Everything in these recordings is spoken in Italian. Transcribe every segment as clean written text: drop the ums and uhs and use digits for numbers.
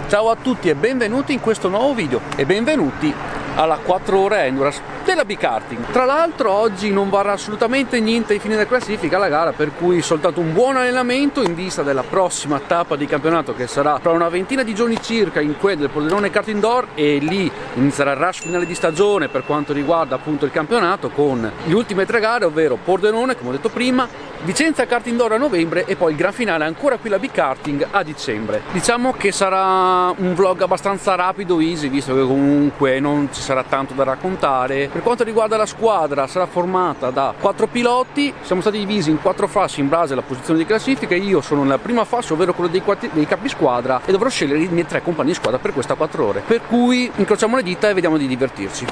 Ciao a tutti e benvenuti in questo nuovo video e benvenuti alla 4 ore Endurance della B-Karting. Tra l'altro oggi non varrà assolutamente niente ai fini della classifica la gara, per cui soltanto un buon allenamento in vista della prossima tappa di campionato che sarà fra una ventina di giorni circa in quel del Pordenone Kart Indoor, e lì inizierà il rush finale di stagione per quanto riguarda appunto il campionato con le ultime tre gare, ovvero Pordenone, come ho detto prima, Vicenza Kart Indoor a novembre e poi il gran finale ancora qui la B-Karting a dicembre. Diciamo che sarà un vlog abbastanza rapido, easy, visto che comunque non ci sarà tanto da raccontare. Per quanto riguarda la squadra, sarà formata da 4 piloti, siamo stati divisi in 4 fasce in base alla posizione di classifica. Io sono nella prima fascia, ovvero quello dei capisquadra, e dovrò scegliere i miei 3 compagni di squadra per questa 4 ore, per cui incrociamo le dita e vediamo di divertirci.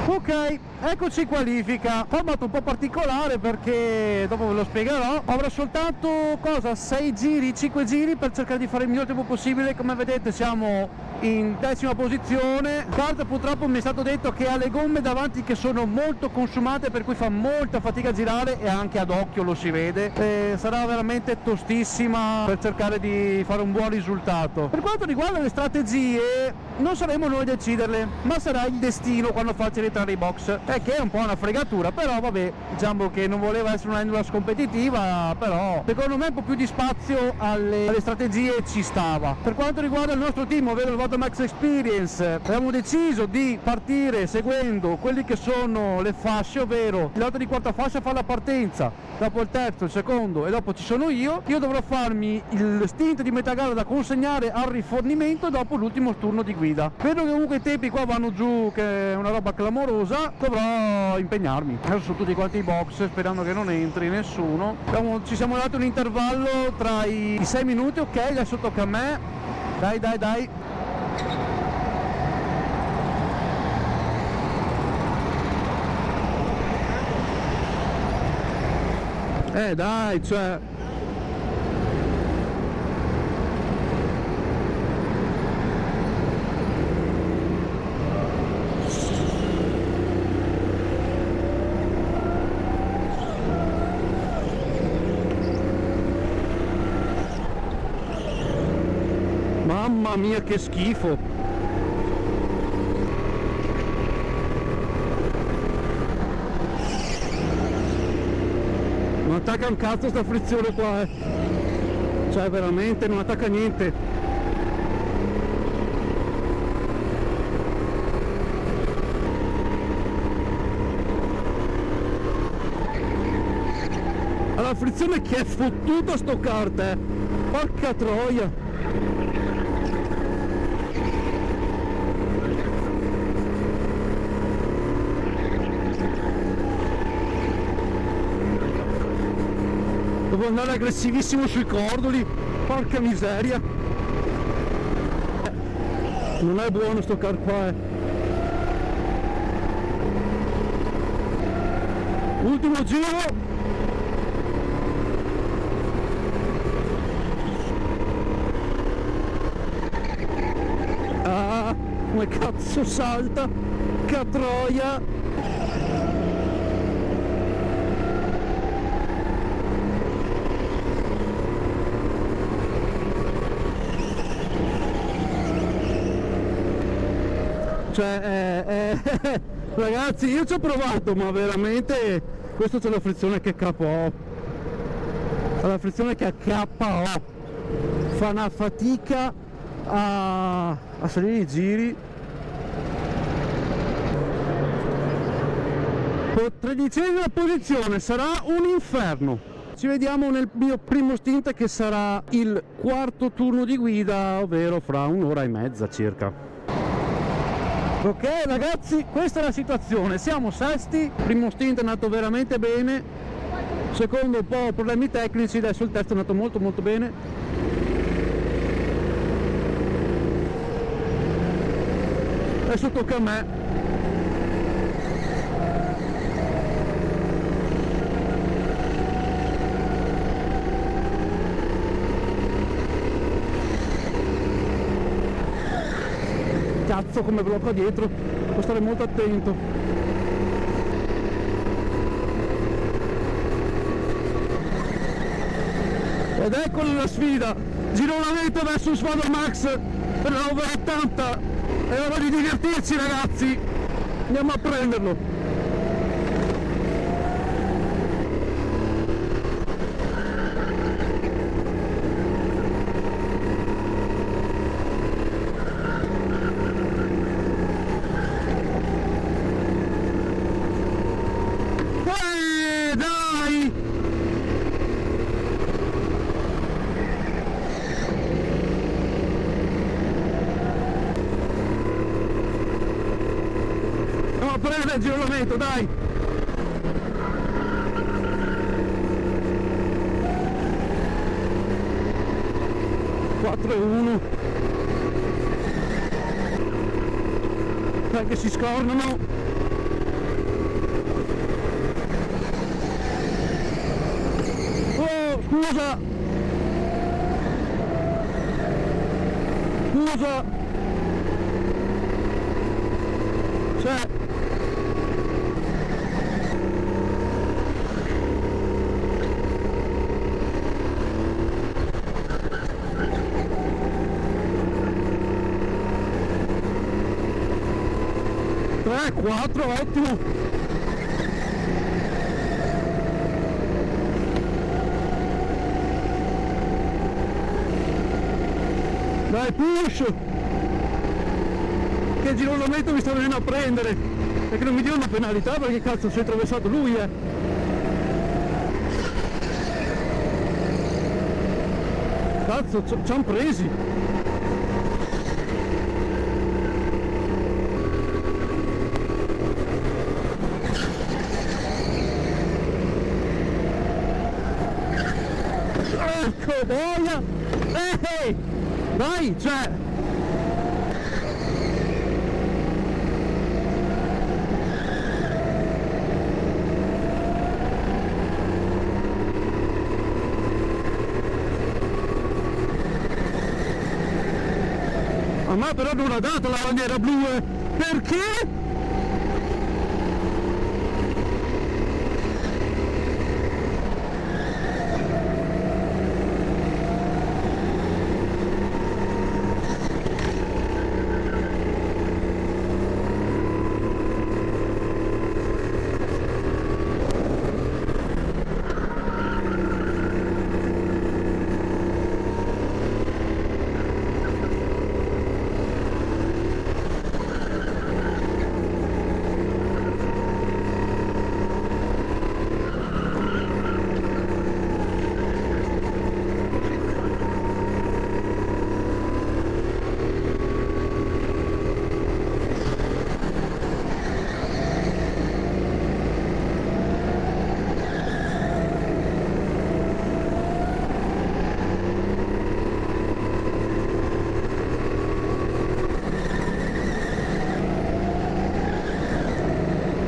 Ok, eccoci in qualifica. Formato un po' particolare perché dopo ve lo spiegherò. Avrò soltanto 6 giri, 5 giri per cercare di fare il miglior tempo possibile. Come vedete siamo in 10ª posizione. Kart purtroppo mi è stato detto che ha le gomme davanti che sono molto consumate, per cui fa molta fatica a girare e anche ad occhio lo si vede. Sarà veramente tostissima per cercare di fare un buon risultato. Per quanto riguarda le strategie, non saremo noi a deciderle, ma sarà il destino quando faccia rientrare i box, che è un po' una fregatura, però vabbè, diciamo che non voleva essere una endurance competitiva, però secondo me un po' più di spazio alle strategie ci stava. Per quanto riguarda il nostro team, ovvero il Max Experience, abbiamo deciso di partire seguendo quelli che sono le fasce, ovvero il pilota di quarta fascia fa la partenza, dopo il terzo, il secondo e dopo ci sono io dovrò farmi il stint di metà gara da consegnare al rifornimento dopo l'ultimo turno di guida. Vedo che comunque i tempi qua vanno giù, che è una roba clamorosa, dovrò impegnarmi. Adesso sono tutti quanti i box, sperando che non entri nessuno. Ci siamo dati un intervallo tra i 6 minuti, ok, adesso tocca a me. Dai. Dai, cioè... Mamma mia, che schifo! Non attacca un cazzo sta frizione qua, cioè veramente non attacca niente. La frizione che è fottuta sto kart, porca troia. Devo andare aggressivissimo sui cordoli, porca miseria. Non è buono sto kart qua, Ultimo giro. Ah, come cazzo salta, che troia. Cioè, ragazzi, io ci ho provato, ma veramente questo c'è la frizione che KO. La frizione che KO. Fa una fatica a salire i giri. 13ª posizione, sarà un inferno. Ci vediamo nel mio primo stint, che sarà il 4º turno di guida, ovvero fra un'ora e mezza circa. Ok ragazzi, questa è la situazione, siamo sesti, primo stint è andato veramente bene, secondo un po' problemi tecnici, adesso il terzo è andato molto bene. Adesso tocca a me. Cazzo, come blocca dietro, devo stare molto attento. Ed eccola la sfida. gironamento verso Swador Max per la over 80, è ora di divertirci ragazzi, andiamo a prenderlo. Dai! No, prende il gironamento, dai! Quattro e 1. Dai che si scornano. Scusa! Scusa! C'è! Tre, quattro, ottimo! Dai, push! Che gironamento mi sta venendo a prendere! Perché non mi dia una penalità perché cazzo si è attraversato lui, Cazzo, ci han presi! Ecco, boia! Dai, cioè! A me però non ha dato la bandiera blu, perché?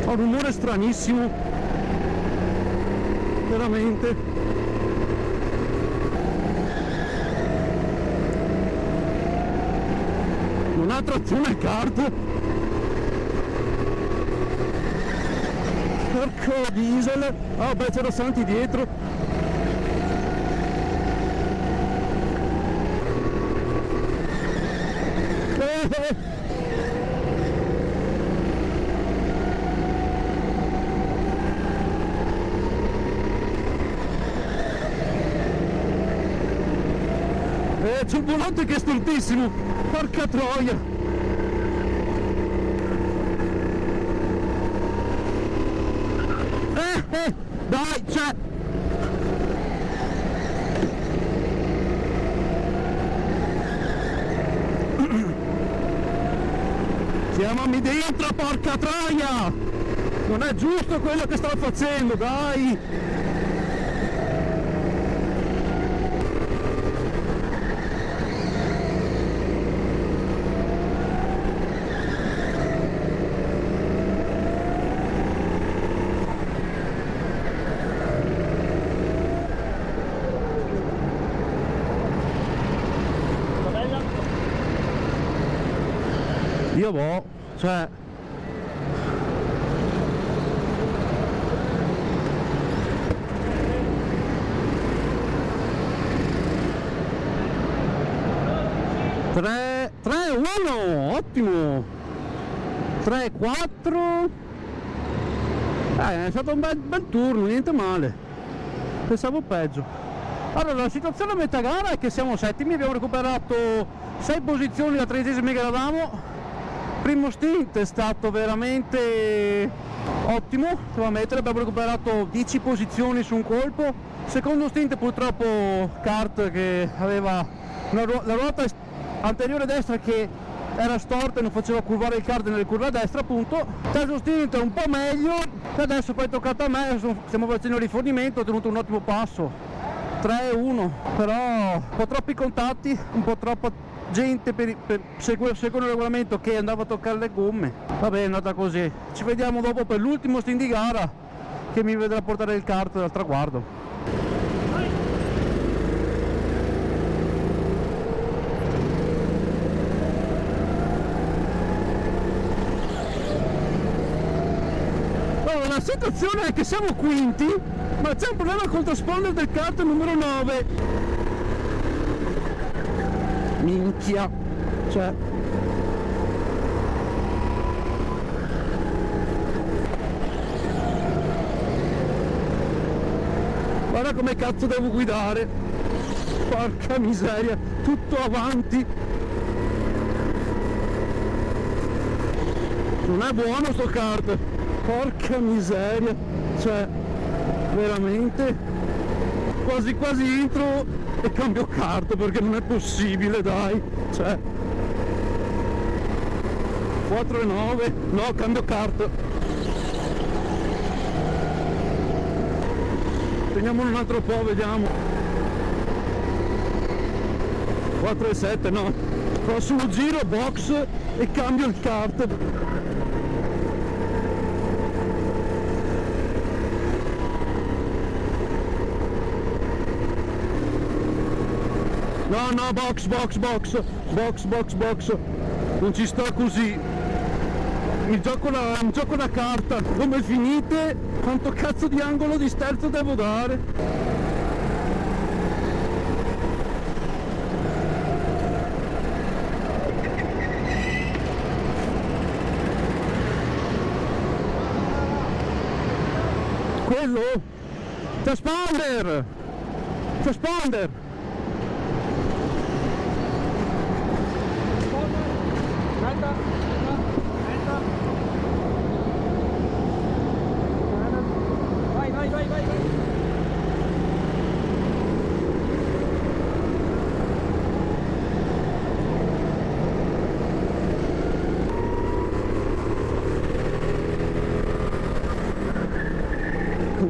Un rumore stranissimo, veramente. Non ha trazione il kart. Porco diesel. Ah beh, c'era Santi dietro. C'è un volante che è stortissimo, porca troia! Dai, c'è! Chiamami dentro, porca troia! Non è giusto quello che sto facendo, dai! Io boh, cioè... 3, 1, ottimo. 3, 4. È stato un bel turno, niente male. Pensavo peggio. Allora, la situazione a metà gara è che siamo settimi, abbiamo recuperato 6 posizioni, la 13esima che eravamo. Primo stint è stato veramente ottimo, abbiamo recuperato 10 posizioni su un colpo. Secondo stint purtroppo kart che aveva la ruota anteriore destra che era storta e non faceva curvare il kart nelle curve a destra, appunto. Terzo stint un po' meglio, e adesso poi è toccato a me, stiamo facendo il rifornimento, ho tenuto un ottimo passo, 3-1, però un po' troppi contatti, un po' troppa gente per secondo il regolamento che andava a toccare le gomme. Va bene, è andata così. Ci vediamo dopo per l'ultimo stint di gara che mi vedrà portare il kart al traguardo. Allora, la situazione è che siamo quinti, ma c'è un problema col transponder del kart numero 9. Minchia, cioè guarda come cazzo devo guidare, porca miseria, tutto avanti, non è buono sto kart, porca miseria, cioè veramente quasi entro e cambio kart perché non è possibile, dai, cioè 4,9, no, cambio kart, teniamolo un altro po', vediamo. 4,7, no, prossimo giro box e cambio il kart. No, box, non ci sto così, mi gioco la carta, come finite, quanto cazzo di angolo di sterzo devo dare? Quello? Transponder! Vai.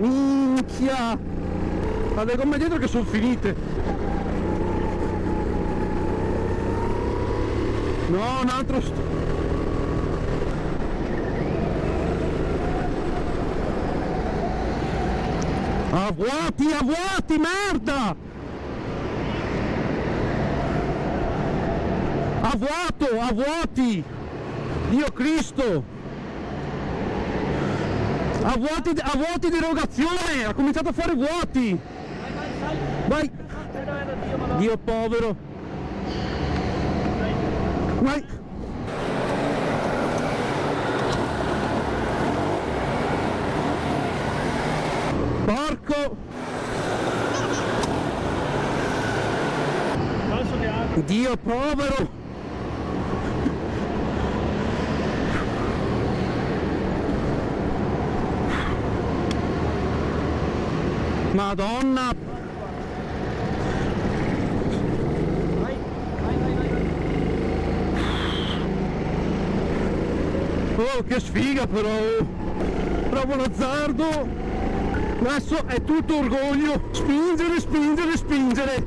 Minchia! Ma le gomme dietro che sono finite! No, un altro a vuoti, merda! A vuoti! Dio Cristo! A vuoti di erogazione! Ha cominciato a fare vuoti! Vai! Dio povero! Vai! Porco! Dio povero! Madonna! Oh, che sfiga però! Bravo l'azzardo! Adesso è tutto orgoglio! Spingere!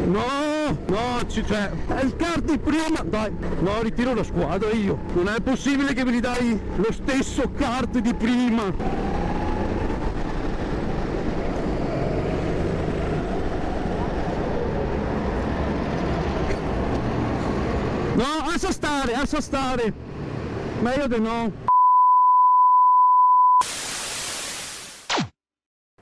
No, cioè, è il kart di prima! Dai, no, ritiro la squadra io! Non è possibile che me li dai lo stesso kart di prima! No, lascia stare! Meglio di no!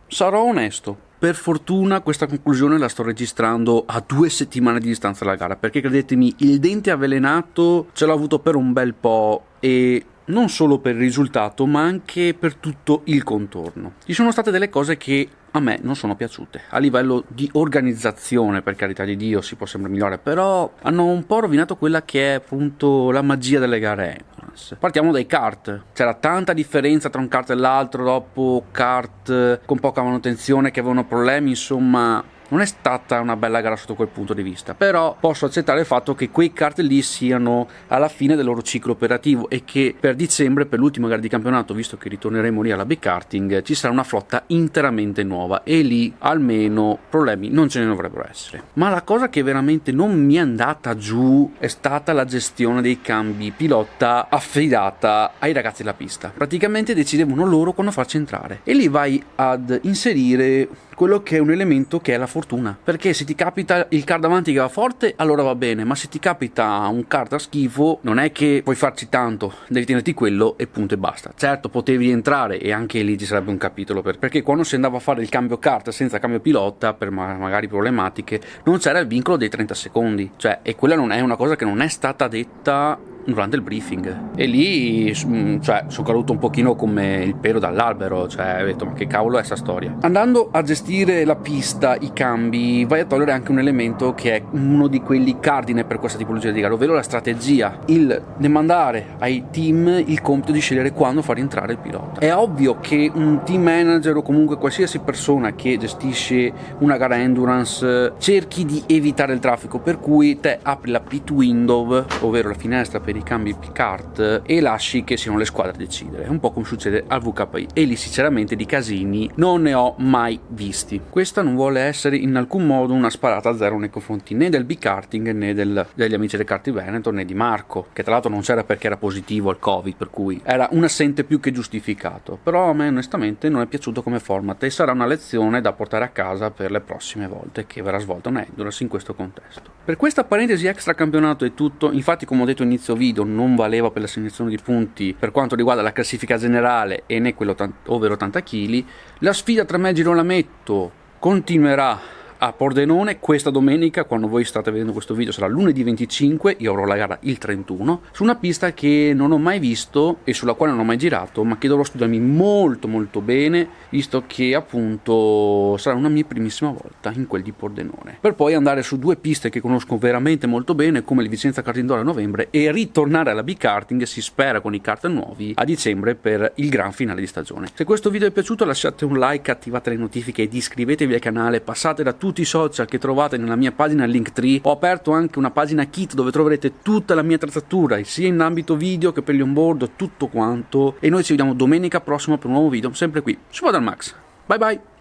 Sarò onesto, Per fortuna questa conclusione la sto registrando a 2 settimane di distanza dalla gara, perché credetemi, il dente avvelenato ce l'ho avuto per un bel po', e non solo per il risultato ma anche per tutto il contorno. Ci sono state delle cose che a me non sono piaciute a livello di organizzazione, per carità di Dio si può sempre migliorare, però hanno un po' rovinato quella che è appunto la magia delle gare endurance. Partiamo dai kart. C'era tanta differenza tra un kart e l'altro, dopo kart con poca manutenzione che avevano problemi, insomma non è stata una bella gara sotto quel punto di vista, però posso accettare il fatto che quei kart lì siano alla fine del loro ciclo operativo e che per dicembre, per l'ultima gara di campionato, visto che ritorneremo lì alla big karting, ci sarà una flotta interamente nuova e lì almeno problemi non ce ne dovrebbero essere. Ma la cosa che veramente non mi è andata giù è stata la gestione dei cambi pilota affidata ai ragazzi della pista. Praticamente decidevano loro quando farci entrare e lì vai ad inserire quello che è un elemento che è la fortuna, perché se ti capita il kart davanti che va forte allora va bene, ma se ti capita un kart a schifo non è che puoi farci tanto, devi tenerti quello e punto e basta. Certo, potevi entrare e anche lì ci sarebbe un capitolo, perché quando si andava a fare il cambio kart senza cambio pilota per magari problematiche non c'era il vincolo dei 30 secondi, cioè, e quella non è una cosa che non è stata detta durante il briefing, e lì cioè sono caduto un pochino come il pelo dall'albero, cioè ho detto ma che cavolo è sta storia. Andando a gestire la pista, i cambi, vai a togliere anche un elemento che è uno di quelli cardine per questa tipologia di gara, ovvero la strategia, il demandare ai team il compito di scegliere quando far entrare il pilota. È ovvio che un team manager o comunque qualsiasi persona che gestisce una gara endurance cerchi di evitare il traffico, per cui te apri la pit window, ovvero la finestra per i cambi kart, e lasci che siano le squadre a decidere, un po' come succede al VKI, e lì sinceramente di casini non ne ho mai visti. Questa non vuole essere in alcun modo una sparata a zero nei confronti né del big karting né degli amici del Kart Veneto né di Marco, che tra l'altro non c'era perché era positivo al Covid, per cui era un assente più che giustificato, però a me onestamente non è piaciuto come format e sarà una lezione da portare a casa per le prossime volte che verrà svolta un endurance in questo contesto. Per questa parentesi extra campionato è tutto. Infatti, come ho detto inizio video, non valeva per l'assegnazione di punti per quanto riguarda la classifica generale e né quello over 80 kg. La sfida tra me e Girolametto continuerà a Pordenone questa domenica. Quando voi state vedendo questo video sarà lunedì 25, io avrò la gara il 31 su una pista che non ho mai visto e sulla quale non ho mai girato, ma che dovrò studiarmi molto molto bene, visto che appunto sarà una mia primissima volta in quel di Pordenone, per poi andare su 2 piste che conosco veramente molto bene, come il Vicenza Karting Door a novembre, e ritornare alla big karting, si spera con i kart nuovi, a dicembre per il gran finale di stagione. Se questo video è piaciuto lasciate un like, attivate le notifiche ed iscrivetevi al canale, passate da tutti i social che trovate nella mia pagina Linktree. Ho aperto anche una pagina kit dove troverete tutta la mia attrezzatura, sia in ambito video che per gli onboard, tutto quanto, e noi ci vediamo domenica prossima per un nuovo video, sempre qui su Modal Max. Bye bye!